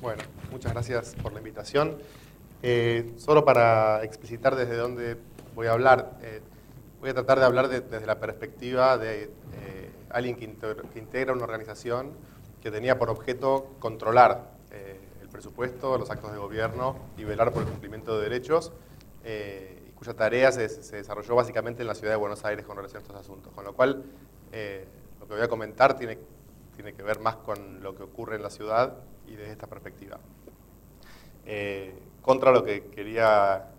Bueno, muchas gracias por la invitación. Solo para explicitar desde dónde voy a hablar, voy a tratar de hablar desde la perspectiva de alguien que integra una organización que tenía por objeto controlar el presupuesto, los actos de gobierno y velar por el cumplimiento de derechos, y cuya tarea se desarrolló básicamente en la ciudad de Buenos Aires con relación a estos asuntos. Con lo cual, lo que voy a comentar tiene que ver más con lo que ocurre en la ciudad y desde esta perspectiva. Contra lo que quería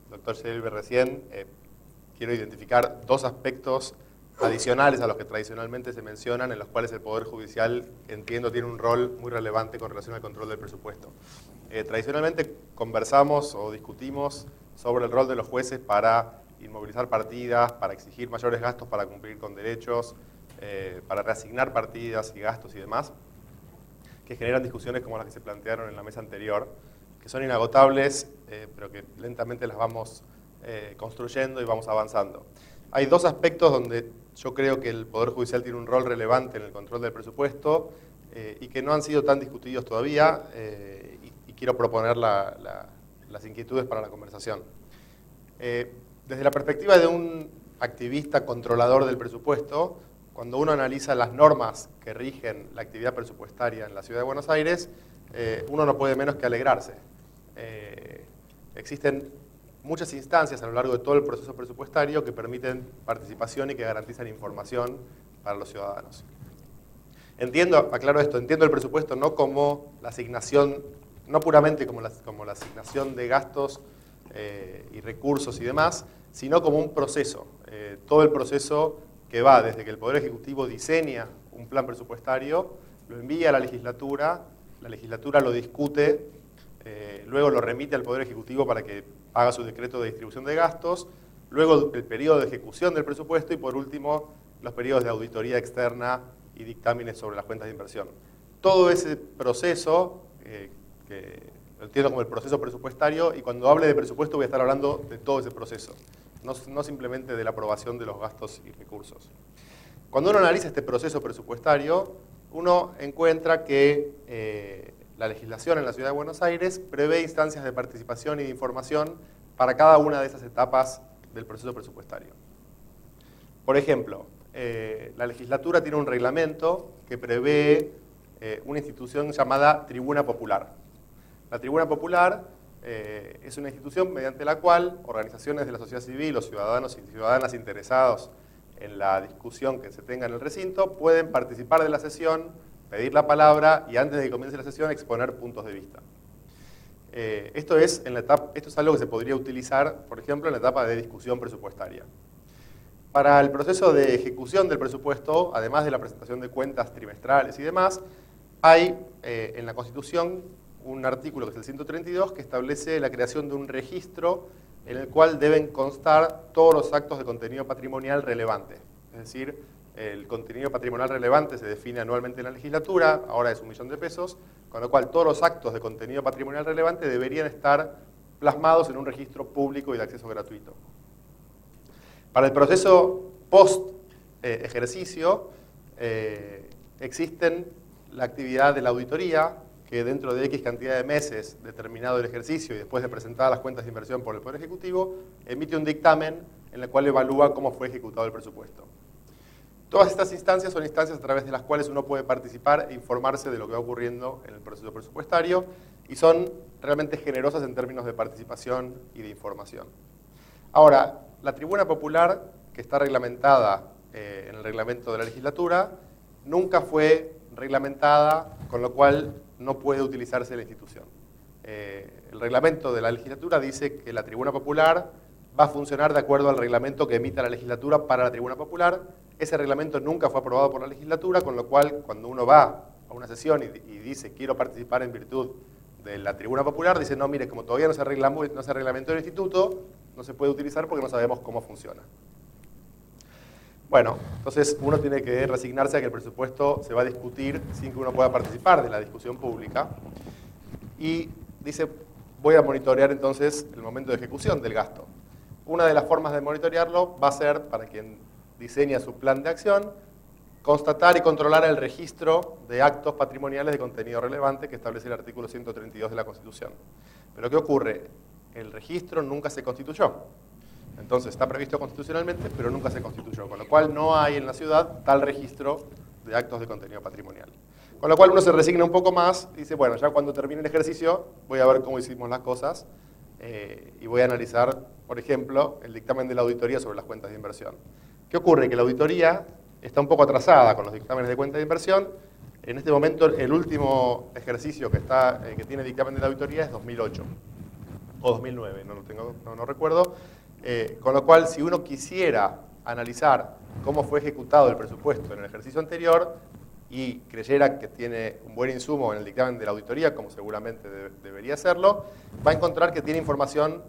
el doctor Silver recién, quiero identificar dos aspectos adicionales a los que tradicionalmente se mencionan, en los cuales el Poder Judicial, entiendo, tiene un rol muy relevante con relación al control del presupuesto. Tradicionalmente conversamos o discutimos sobre el rol de los jueces para inmovilizar partidas, para exigir mayores gastos para cumplir con derechos, para reasignar partidas y gastos y demás, que generan discusiones como las que se plantearon en la mesa anterior, que son inagotables, pero que lentamente las vamos construyendo y vamos avanzando. Hay dos aspectos donde yo creo que el Poder Judicial tiene un rol relevante en el control del presupuesto y que no han sido tan discutidos todavía, y quiero proponer las inquietudes para la conversación. Desde la perspectiva de un activista controlador del presupuesto, cuando uno analiza las normas que rigen la actividad presupuestaria en la Ciudad de Buenos Aires, uno no puede menos que alegrarse. Existen muchas instancias a lo largo de todo el proceso presupuestario que permiten participación y que garantizan información para los ciudadanos. Aclaro esto, entiendo el presupuesto no como la asignación, no puramente como la asignación de gastos y recursos y demás, sino como un proceso. Todo el proceso que va desde que el Poder Ejecutivo diseña un plan presupuestario, lo envía a la legislatura lo discute, luego lo remite al Poder Ejecutivo para que haga su decreto de distribución de gastos, luego el periodo de ejecución del presupuesto y por último los periodos de auditoría externa y dictámenes sobre las cuentas de inversión. Todo ese proceso, que lo entiendo como el proceso presupuestario, y cuando hable de presupuesto voy a estar hablando de todo ese proceso, no simplemente de la aprobación de los gastos y recursos. Cuando uno analiza este proceso presupuestario, uno encuentra que la legislación en la Ciudad de Buenos Aires prevé instancias de participación y de información para cada una de esas etapas del proceso presupuestario. Por ejemplo, la legislatura tiene un reglamento que prevé una institución llamada Tribuna Popular. La Tribuna Popular es una institución mediante la cual organizaciones de la sociedad civil o ciudadanos y ciudadanas interesados en la discusión que se tenga en el recinto pueden participar de la sesión, pedir la palabra y antes de que comience la sesión exponer puntos de vista. Esto es algo que se podría utilizar, por ejemplo, en la etapa de discusión presupuestaria. Para el proceso de ejecución del presupuesto, además de la presentación de cuentas trimestrales y demás, hay en la Constitución un artículo que es el 132 que establece la creación de un registro en el cual deben constar todos los actos de contenido patrimonial relevante. Es decir, el contenido patrimonial relevante se define anualmente en la legislatura, ahora es 1 millón de pesos, con lo cual todos los actos de contenido patrimonial relevante deberían estar plasmados en un registro público y de acceso gratuito. Para el proceso post-ejercicio existen la actividad de la auditoría, que dentro de X cantidad de meses, determinado el ejercicio y después de presentar las cuentas de inversión por el Poder Ejecutivo, emite un dictamen en el cual evalúa cómo fue ejecutado el presupuesto. Todas estas instancias son instancias a través de las cuales uno puede participar e informarse de lo que va ocurriendo en el proceso presupuestario y son realmente generosas en términos de participación y de información. Ahora, la Tribuna Popular, que está reglamentada en el reglamento de la legislatura, nunca fue reglamentada, con lo cual no puede utilizarse la institución. El reglamento de la legislatura dice que la Tribuna Popular va a funcionar de acuerdo al reglamento que emita la legislatura para la Tribuna Popular. Ese reglamento nunca fue aprobado por la legislatura, con lo cual cuando uno va a una sesión y dice quiero participar en virtud de la Tribuna Popular, dice no, mire, como todavía no se reglamentó el instituto, no se puede utilizar porque no sabemos cómo funciona. Bueno, entonces uno tiene que resignarse a que el presupuesto se va a discutir sin que uno pueda participar de la discusión pública. Y dice, voy a monitorear entonces el momento de ejecución del gasto. Una de las formas de monitorearlo va a ser, para quien diseña su plan de acción, constatar y controlar el registro de actos patrimoniales de contenido relevante que establece el artículo 132 de la Constitución. Pero ¿qué ocurre? El registro nunca se constituyó. Entonces está previsto constitucionalmente, pero nunca se constituyó, con lo cual no hay en la ciudad tal registro de actos de contenido patrimonial. Con lo cual uno se resigna un poco más y dice, bueno, ya cuando termine el ejercicio voy a ver cómo hicimos las cosas y voy a analizar, por ejemplo, el dictamen de la auditoría sobre las cuentas de inversión. ¿Qué ocurre? Que la auditoría está un poco atrasada con los dictámenes de cuentas de inversión. En este momento el último ejercicio que tiene dictamen de la auditoría es 2008 o 2009, no recuerdo. Con lo cual, si uno quisiera analizar cómo fue ejecutado el presupuesto en el ejercicio anterior y creyera que tiene un buen insumo en el dictamen de la auditoría, como seguramente debería hacerlo, va a encontrar que tiene información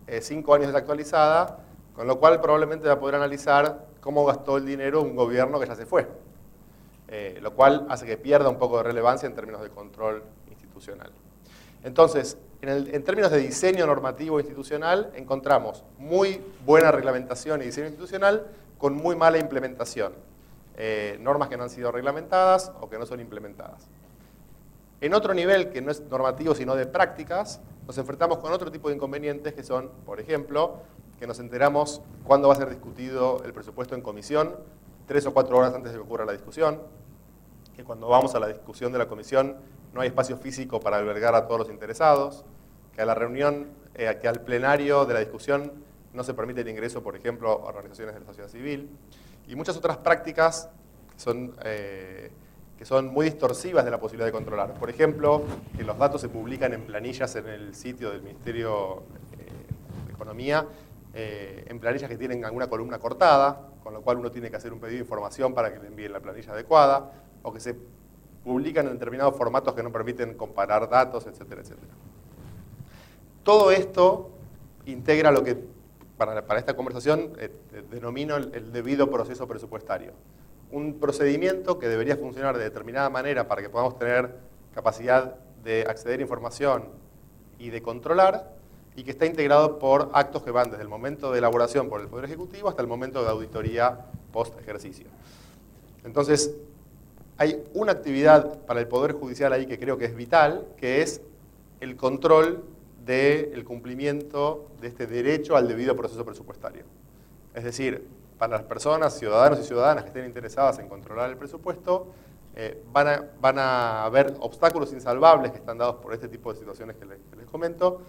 5 años desactualizada, con lo cual probablemente va a poder analizar cómo gastó el dinero un gobierno que ya se fue, lo cual hace que pierda un poco de relevancia en términos de control institucional. Entonces, en términos de diseño normativo institucional, encontramos muy buena reglamentación y diseño institucional con muy mala implementación. Normas que no han sido reglamentadas o que no son implementadas. En otro nivel, que no es normativo sino de prácticas, nos enfrentamos con otro tipo de inconvenientes que son, por ejemplo, que nos enteramos cuándo va a ser discutido el presupuesto en comisión, 3 o 4 horas antes de que ocurra la discusión, que cuando vamos a la discusión de la comisión no hay espacio físico para albergar a todos los interesados, que a la reunión, que al plenario de la discusión no se permite el ingreso, por ejemplo, a organizaciones de la sociedad civil, y muchas otras prácticas que son muy distorsivas de la posibilidad de controlar. Por ejemplo, que los datos se publican en planillas en el sitio del Ministerio de Economía, en planillas que tienen alguna columna cortada, con lo cual uno tiene que hacer un pedido de información para que le envíen la planilla adecuada, o que se publican en determinados formatos que no permiten comparar datos, etcétera, etcétera. Todo esto integra lo que, para esta conversación, denomino el debido proceso presupuestario. Un procedimiento que debería funcionar de determinada manera para que podamos tener capacidad de acceder a información y de controlar, y que está integrado por actos que van desde el momento de elaboración por el Poder Ejecutivo hasta el momento de auditoría post-ejercicio. Entonces, hay una actividad para el Poder Judicial ahí que creo que es vital, que es el control del cumplimiento de este derecho al debido proceso presupuestario. Es decir, para las personas, ciudadanos y ciudadanas que estén interesadas en controlar el presupuesto, van a haber obstáculos insalvables que están dados por este tipo de situaciones que les comento,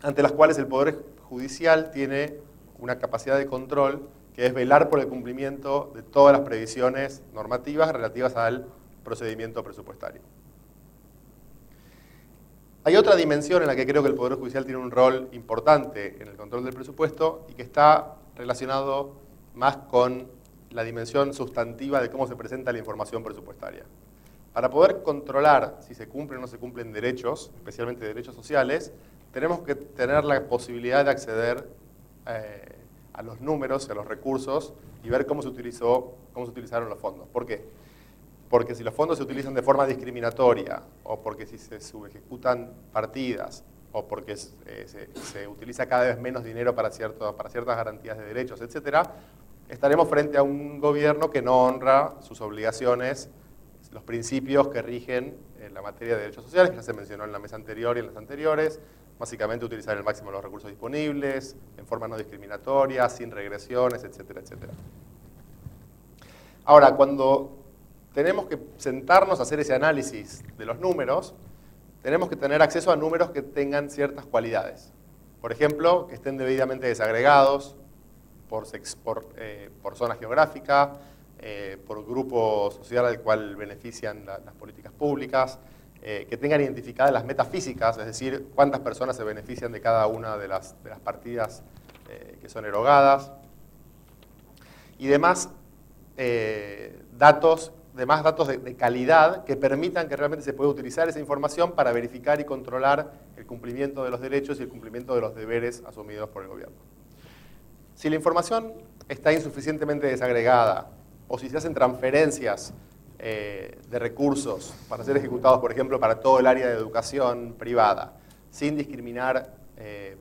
ante las cuales el Poder Judicial tiene una capacidad de control que es velar por el cumplimiento de todas las previsiones normativas relativas al procedimiento presupuestario. Hay otra dimensión en la que creo que el Poder Judicial tiene un rol importante en el control del presupuesto y que está relacionado más con la dimensión sustantiva de cómo se presenta la información presupuestaria. Para poder controlar si se cumplen o no se cumplen derechos, especialmente derechos sociales, tenemos que tener la posibilidad de acceder a los números, a los recursos y ver cómo se utilizaron los fondos. ¿Por qué? Porque si los fondos se utilizan de forma discriminatoria, o porque si se subejecutan partidas, o porque se utiliza cada vez menos dinero para ciertas garantías de derechos, etc., estaremos frente a un gobierno que no honra sus obligaciones, los principios que rigen en la materia de derechos sociales, que ya se mencionó en la mesa anterior y en las anteriores, básicamente utilizar el máximo de los recursos disponibles, en forma no discriminatoria, sin regresiones, etcétera, etcétera. Ahora, cuando tenemos que sentarnos a hacer ese análisis de los números, tenemos que tener acceso a números que tengan ciertas cualidades. Por ejemplo, que estén debidamente desagregados por zona geográfica, por grupo social al cual benefician las políticas públicas, que tengan identificadas las metas físicas, es decir, cuántas personas se benefician de cada una de las partidas que son erogadas, y demás datos de calidad que permitan que realmente se pueda utilizar esa información para verificar y controlar el cumplimiento de los derechos y el cumplimiento de los deberes asumidos por el gobierno. Si la información está insuficientemente desagregada o si se hacen transferencias de recursos para ser ejecutados, por ejemplo, para todo el área de educación privada, sin discriminar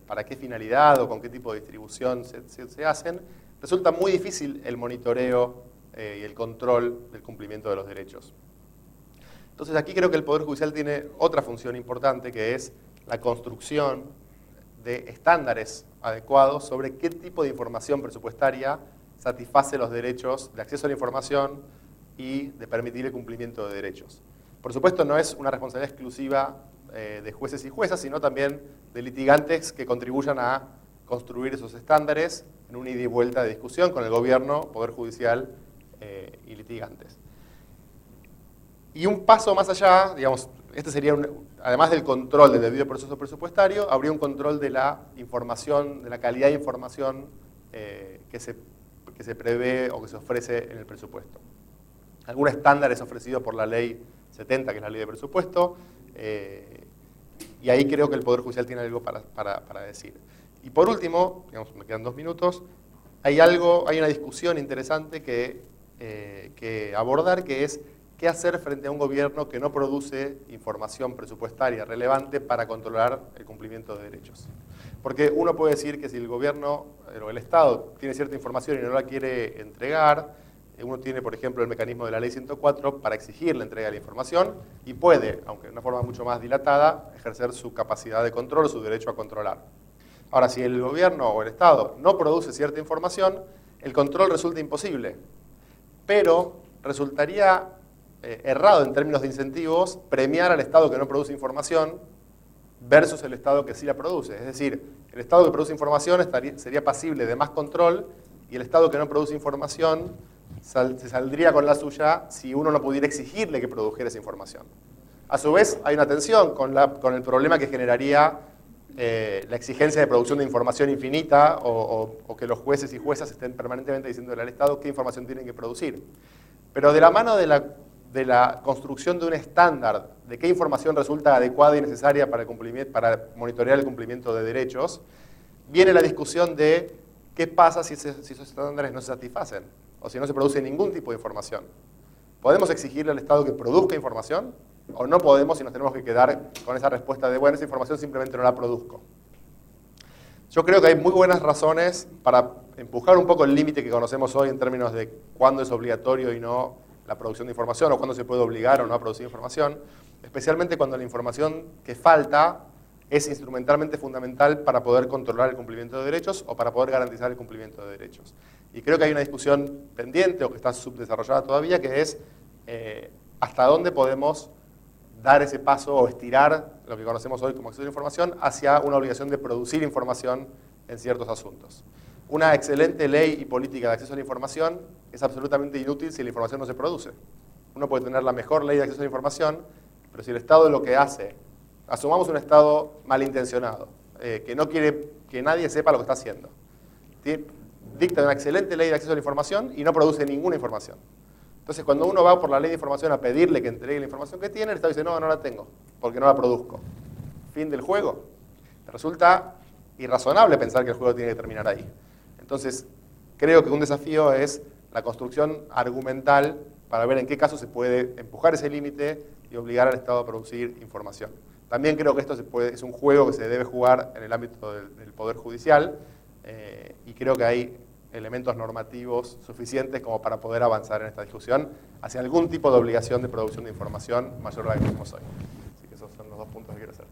para qué finalidad o con qué tipo de distribución se hacen, resulta muy difícil el monitoreo y el control del cumplimiento de los derechos. Entonces aquí creo que el Poder Judicial tiene otra función importante, que es la construcción de estándares adecuados sobre qué tipo de información presupuestaria satisface los derechos de acceso a la información y de permitir el cumplimiento de derechos. Por supuesto, no es una responsabilidad exclusiva de jueces y juezas, sino también de litigantes que contribuyan a construir esos estándares en un ida y vuelta de discusión con el gobierno, Poder Judicial y litigantes. Y un paso más allá, digamos, este sería, además del control del debido proceso presupuestario, habría un control de la información, de la calidad de información que se prevé o que se ofrece en el presupuesto. Algún estándar es ofrecido por la Ley 70, que es la Ley de Presupuesto, y ahí creo que el Poder Judicial tiene algo para decir. Y por último, digamos, me quedan 2 minutos, hay una discusión interesante que abordar, que es qué hacer frente a un gobierno que no produce información presupuestaria relevante para controlar el cumplimiento de derechos. Porque uno puede decir que si el gobierno o el Estado tiene cierta información y no la quiere entregar, uno tiene, por ejemplo, el mecanismo de la Ley 104 para exigir la entrega de la información y puede, aunque de una forma mucho más dilatada, ejercer su capacidad de control, su derecho a controlar. Ahora, si el gobierno o el Estado no produce cierta información, el control resulta imposible, pero resultaría errado en términos de incentivos premiar al Estado que no produce información versus el Estado que sí la produce. Es decir, el Estado que produce información sería pasible de más control y el Estado que no produce información se saldría con la suya si uno no pudiera exigirle que produjera esa información. A su vez, hay una tensión con el problema que generaría la exigencia de producción de información infinita o que los jueces y juezas estén permanentemente diciéndole al Estado qué información tienen que producir. Pero de la mano de la construcción de un estándar de qué información resulta adecuada y necesaria para monitorear el cumplimiento de derechos, viene la discusión de qué pasa si esos estándares no se satisfacen o si no se produce ningún tipo de información. ¿Podemos exigirle al Estado que produzca información? ¿O no podemos y nos tenemos que quedar con esa respuesta de, bueno, esa información simplemente no la produzco? Yo creo que hay muy buenas razones para empujar un poco el límite que conocemos hoy en términos de cuándo es obligatorio y no la producción de información o cuándo se puede obligar o no a producir información, especialmente cuando la información que falta es instrumentalmente fundamental para poder controlar el cumplimiento de derechos o para poder garantizar el cumplimiento de derechos. Y creo que hay una discusión pendiente o que está subdesarrollada todavía, que es hasta dónde podemos dar ese paso o estirar lo que conocemos hoy como acceso a la información hacia una obligación de producir información en ciertos asuntos. Una excelente ley y política de acceso a la información es absolutamente inútil si la información no se produce. Uno puede tener la mejor ley de acceso a la información, pero si el Estado lo que hace, asumamos un Estado malintencionado, que no quiere que nadie sepa lo que está haciendo, dicta una excelente ley de acceso a la información y no produce ninguna información. Entonces, cuando uno va por la ley de información a pedirle que entregue la información que tiene, el Estado dice, no, no la tengo, porque no la produzco. Fin del juego. Resulta irrazonable pensar que el juego tiene que terminar ahí. Entonces, creo que un desafío es la construcción argumental para ver en qué caso se puede empujar ese límite y obligar al Estado a producir información. También creo que esto es un juego que se debe jugar en el ámbito del Poder Judicial y creo que hay elementos normativos suficientes como para poder avanzar en esta discusión hacia algún tipo de obligación de producción de información mayor a la que tenemos hoy. Así que esos son los 2 puntos que quiero hacer.